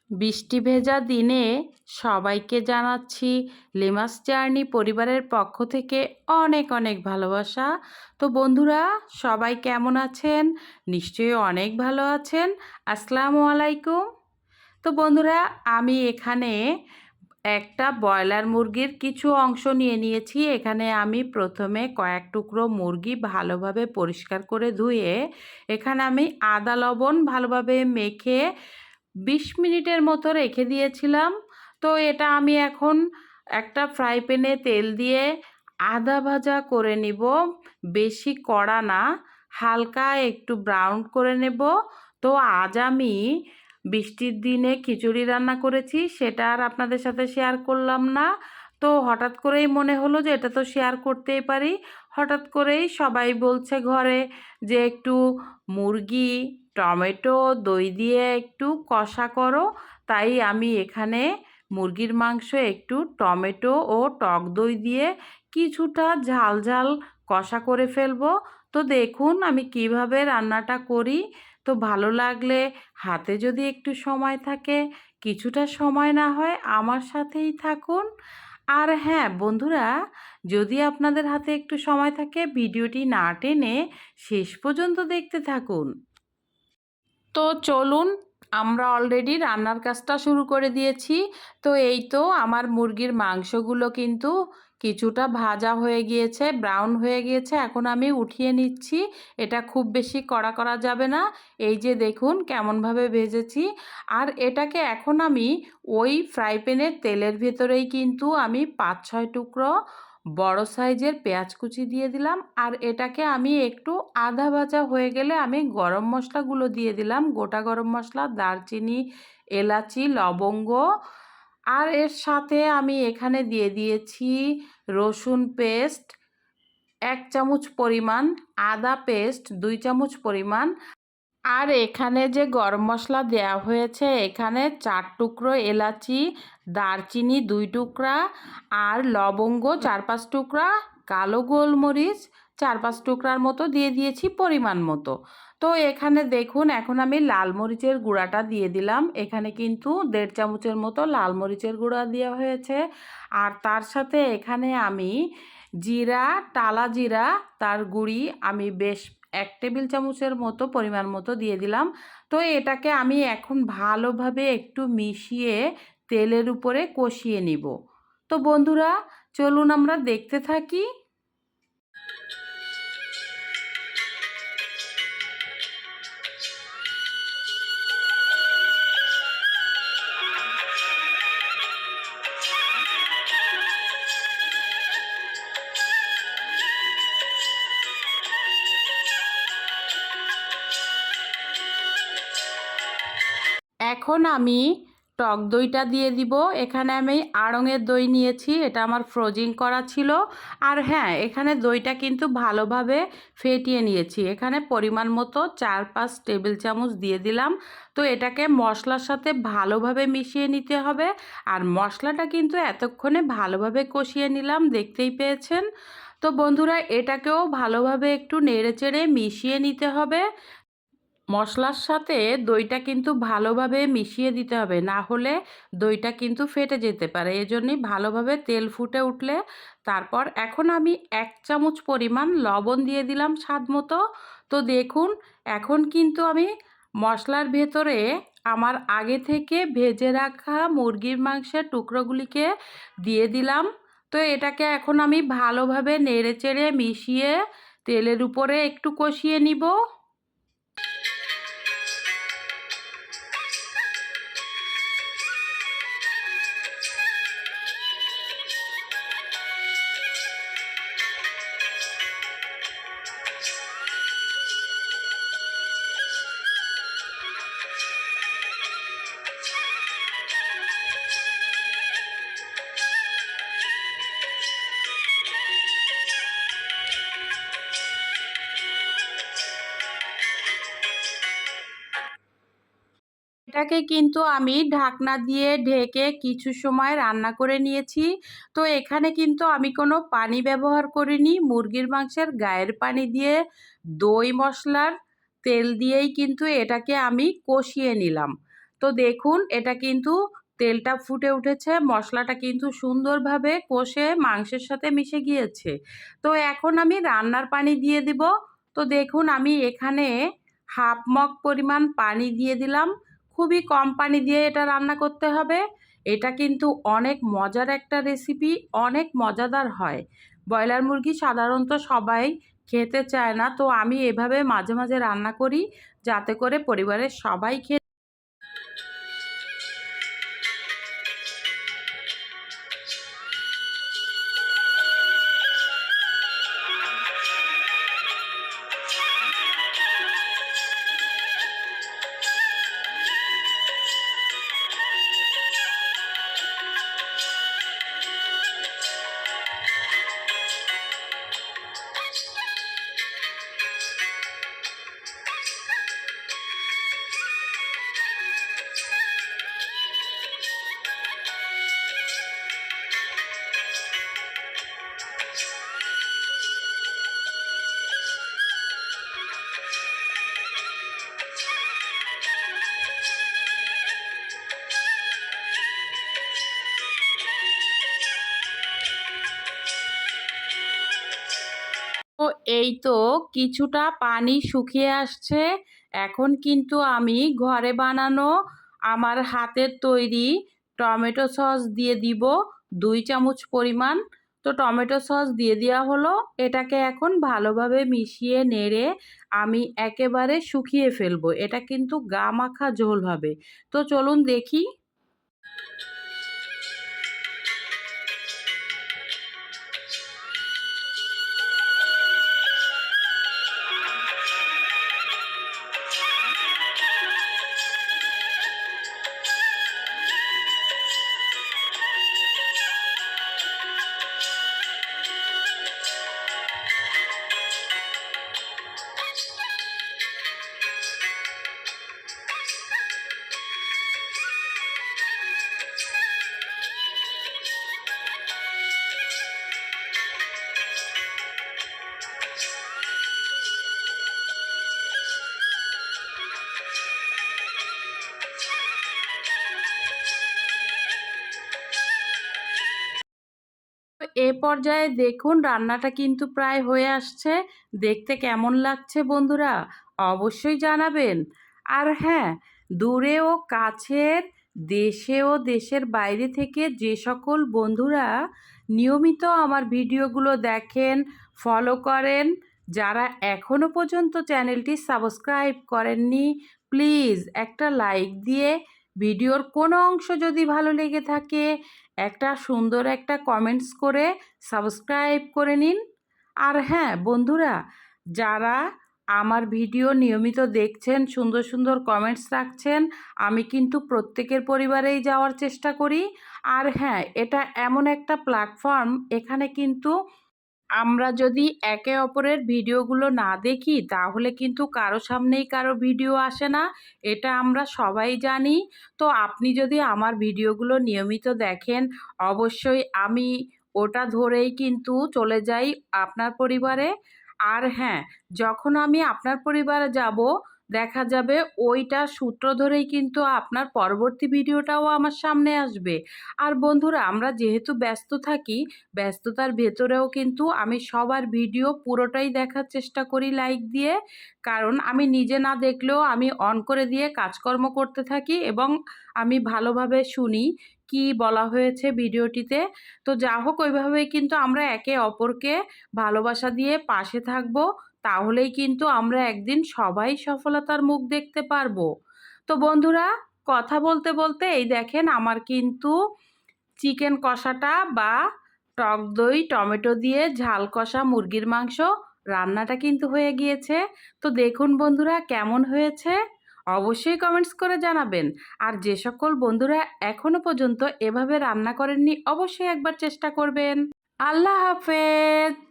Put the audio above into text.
বৃষ্টি ভেজা দিনে সবাইকে জানাচ্ছি লিমাস জার্নি পরিবারের পক্ষ থেকে অনেক অনেক ভালোবাসা। তো বন্ধুরা, সবাই কেমন আছেন? নিশ্চয়ই অনেক ভালো আছেন। আসসালামু আলাইকুম। তো বন্ধুরা, আমি এখানে একটা ব্রয়লার মুরগির কিছু অংশ নিয়ে নিয়েছি। এখানে আমি প্রথমে কয়েক টুকরো মুরগি ভালোভাবে পরিষ্কার করে ধুয়ে এখানে আমি আদা লবণ ভালোভাবে মেখে 20 মিনিটের মতো রেখে দিয়েছিলাম। তো এটা আমি এখন একটা ফ্রাই প্যানে তেল দিয়ে আদা ভাজা করে নিব। বেশি কড়া না, হালকা একটু ব্রাউন করে নেব। তো আজ আমি বৃষ্টির দিনে খিচুড়ি রান্না করেছি, সেটা আর আপনাদের সাথে শেয়ার করলাম না। তো হঠাৎ করেই মনে হলো যে এটা তো শেয়ার করতেই পারি। হঠাৎ করেই সবাই বলছে ঘরে যে একটু মুরগি, টমেটো, দই দিয়ে একটু কষা করো। তাই আমি এখানে মুরগির মাংস একটু টমেটো ও টক দই দিয়ে কিছুটা ঝাল ঝাল কষা করে ফেলবো। তো দেখুন আমি কিভাবে রান্নাটা করি। তো ভালো লাগলে, হাতে যদি একটু সময় থাকে, কিছুটা সময় না হয় আমার সাথেই থাকুন। আর হ্যাঁ বন্ধুরা, যদি আপনাদের হাতে একটু সময় থাকে, ভিডিওটি না টেনে শেষ পর্যন্ত দেখতে থাকুন। তো চলুন, আমরা অলরেডি রান্নার কাজটা শুরু করে দিয়েছি। তো এই তো আমার মুরগির মাংসগুলো কিন্তু কিছুটা ভাজা হয়ে গিয়েছে, ব্রাউন হয়ে গিয়েছে। এখন আমি উঠিয়ে নিচ্ছি। এটা খুব বেশি কড়া করা যাবে না। এই যে দেখুন কেমনভাবে ভেজেছি। আর এটাকে এখন আমি ওই ফ্রাই প্যানের তেলের ভেতরেই কিন্তু আমি 5-6 টুকরো বড় সাইজের পেঁয়াজ কুচি দিয়ে দিলাম। আর এটাকে আমি একটু আধা ভাজা হয়ে গেলে আমি গরম মশলাগুলো দিয়ে দিলাম। গোটা গরম মশলা, দারচিনি, এলাচি, লবঙ্গ। আর এর সাথে আমি এখানে দিয়ে দিয়েছি রসুন পেস্ট 1 চামচ পরিমাণ, আদা পেস্ট 2 চামচ পরিমাণ। আর এখানে যে গরম মশলা দেয়া হয়েছে, এখানে 4 টুকরো এলাচি, দারচিনি 2 টুকরা, আর লবঙ্গ 4-5 টুকরা, কালো গোলমরিচ 4-5 টুকরার মতো দিয়ে দিয়েছি পরিমাণ মতো। তো এখানে দেখুন এখন আমি লাল মরিচের গুঁড়াটা দিয়ে দিলাম। এখানে কিন্তু 1.5 চামচের মতো লাল মরিচের গুঁড়া দেওয়া হয়েছে। আর তার সাথে এখানে আমি জিরা, টালা জিরা, তার গুঁড়ি আমি বেশ 1 টেবিল চামচের মতো পরিমাণ মতো দিয়ে দিলাম। তো এটাকে আমি এখন ভালোভাবে একটু মিশিয়ে তেলের উপরে কষিয়ে নিব। তো বন্ধুরা, চলুন আমরা দেখতে থাকি। এখন আমি টক দইটা দিয়ে দিব। এখানে আমি আড়ঙের দই নিয়েছি, এটা আমার ফ্রোজিং করা ছিল। আর হ্যাঁ, এখানে দইটা কিন্তু ভালোভাবে ফেটিয়ে নিয়েছি। এখানে পরিমাণ মতো 4-5 টেবিল চামচ দিয়ে দিলাম। তো এটাকে মশলার সাথে ভালোভাবে মিশিয়ে নিতে হবে। আর মশলাটা কিন্তু এতক্ষণে ভালোভাবে কষিয়ে নিলাম, দেখতেই পেয়েছেন। তো বন্ধুরা, এটাকেও ভালোভাবে একটু নেড়েচেড়ে মিশিয়ে নিতে হবে। মশলার সাথে দইটা কিন্তু ভালোভাবে মিশিয়ে দিতে হবে, না হলে দইটা কিন্তু ফেটে যেতে পারে। এজন্যই ভালোভাবে তেল ফুটে উঠলে তারপর এখন আমি 1 চামচ পরিমাণ লবণ দিয়ে দিলাম স্বাদ মতো। তো দেখুন এখন কিন্তু আমি মশলার ভেতরে আমার আগে থেকে ভেজে রাখা মুরগির মাংসের টুকরোগুলিকে দিয়ে দিলাম। তো এটাকে এখন আমি ভালোভাবে নেড়েচেড়ে মিশিয়ে তেলের উপরে একটু কষিয়ে নিব। এটাকে কিন্তু আমি ঢাকনা দিয়ে ঢেকে কিছু সময় রান্না করে নিয়েছি। তো এখানে কিন্তু আমি কোনো পানি ব্যবহার করিনি। মুরগির মাংসের গায়ের পানি দিয়ে দই মশলার তেল দিয়েই কিন্তু এটাকে আমি কষিয়ে নিলাম। তো দেখুন এটা কিন্তু তেলটা ফুটে উঠেছে, মশলাটা কিন্তু সুন্দরভাবে কষে মাংসের সাথে মিশে গিয়েছে। তো এখন আমি রান্নার পানি দিয়ে দিব। তো দেখুন আমি এখানে হাফ মগ পরিমাণ পানি দিয়ে দিলাম। খুবই কম পানি দিয়ে এটা রান্না করতে হবে। এটা কিন্তু অনেক মজার একটা রেসিপি, অনেক মজাদার হয়। ব্রয়লার মুরগি সাধারণত সবাই খেতে চায় না, তো আমি এভাবে মাঝে মাঝে রান্না করি যাতে করে পরিবারের সবাই খেয়ে। তো এই তো কিছুটা পানি শুকিয়ে আসছে। এখন কিন্তু আমি ঘরে বানানো আমার হাতের তৈরি টমেটো সস দিয়ে দিব 2 চামচ পরিমাণ। তো টমেটো সস দিয়ে দেওয়া হলো। এটাকে এখন ভালোভাবে মিশিয়ে নেড়ে আমি একেবারে শুকিয়ে ফেলবো। এটা কিন্তু গা মাখা ঝোল হবে। তো চলুন দেখি। এ পর্যায়ে দেখুন রান্নাটা কিন্তু প্রায় হয়ে আসছে। দেখতে কেমন লাগছে বন্ধুরা অবশ্যই জানাবেন। আর হ্যাঁ, দূরে ও কাছের, দেশে ও দেশের বাইরে থেকে যে সকল বন্ধুরা নিয়মিত আমার ভিডিওগুলো দেখেন, ফলো করেন, যারা এখনও পর্যন্ত চ্যানেলটি সাবস্ক্রাইব করেননি, প্লিজ একটা লাইক দিয়ে ভিডিওর কোনো অংশ যদি ভালো লেগে থাকে একটা সুন্দর একটা কমেন্টস করে সাবস্ক্রাইব করে নিন। আর হ্যাঁ বন্ধুরা, যারা আমার ভিডিও নিয়মিত দেখছেন, সুন্দর সুন্দর কমেন্টস রাখছেন, আমি কিন্তু প্রত্যেকের পরিবারেই যাওয়ার চেষ্টা করি। আর হ্যাঁ, এটা এমন একটা প্ল্যাটফর্ম, এখানে কিন্তু আমরা যদি একে অপরের ভিডিওগুলো না দেখি তাহলে কিন্তু কারো সামনেই কারো ভিডিও আসে না, এটা আমরা সবাই জানি। তো আপনি যদি আমার ভিডিওগুলো নিয়মিত দেখেন অবশ্যই আমি ওটা ধরেই কিন্তু চলে যাই আপনার পরিবারে। আর হ্যাঁ, যখন আমি আপনার পরিবারে যাব দেখা যাবে ওইটা সূত্র ধরেই কিন্তু আপনার পরবর্তী ভিডিওটাও আমার সামনে আসবে। আর বন্ধুরা আমরা যেহেতু ব্যস্ত থাকি, ব্যস্ততার ভেতরেও কিন্তু আমি সবার ভিডিও পুরোটাই দেখার চেষ্টা করি লাইক দিয়ে। কারণ আমি নিজে না দেখলেও আমি অন করে দিয়ে কাজকর্ম করতে থাকি এবং আমি ভালোভাবে শুনি কি বলা হয়েছে ভিডিওটিতে। তো যা হোক ওইভাবেই কিন্তু আমরা একে অপরকে ভালোবাসা দিয়ে পাশে থাকবো, তাহলেই কিন্তু আমরা একদিন সবাই সফলতার মুখ দেখতে পারবো। তো বন্ধুরা, কথা বলতে বলতে এই দেখেন আমার কিন্তু চিকেন কষাটা বা টক দই টমেটো দিয়ে ঝাল কষা মুরগির মাংস রান্নাটা কিন্তু হয়ে গিয়েছে। তো দেখুন বন্ধুরা কেমন হয়েছে অবশ্যই কমেন্টস করে জানাবেন। আর যে সকল বন্ধুরা এখনো পর্যন্ত এভাবে রান্না করেননি অবশ্যই একবার চেষ্টা করবেন। আল্লাহ হাফেজ।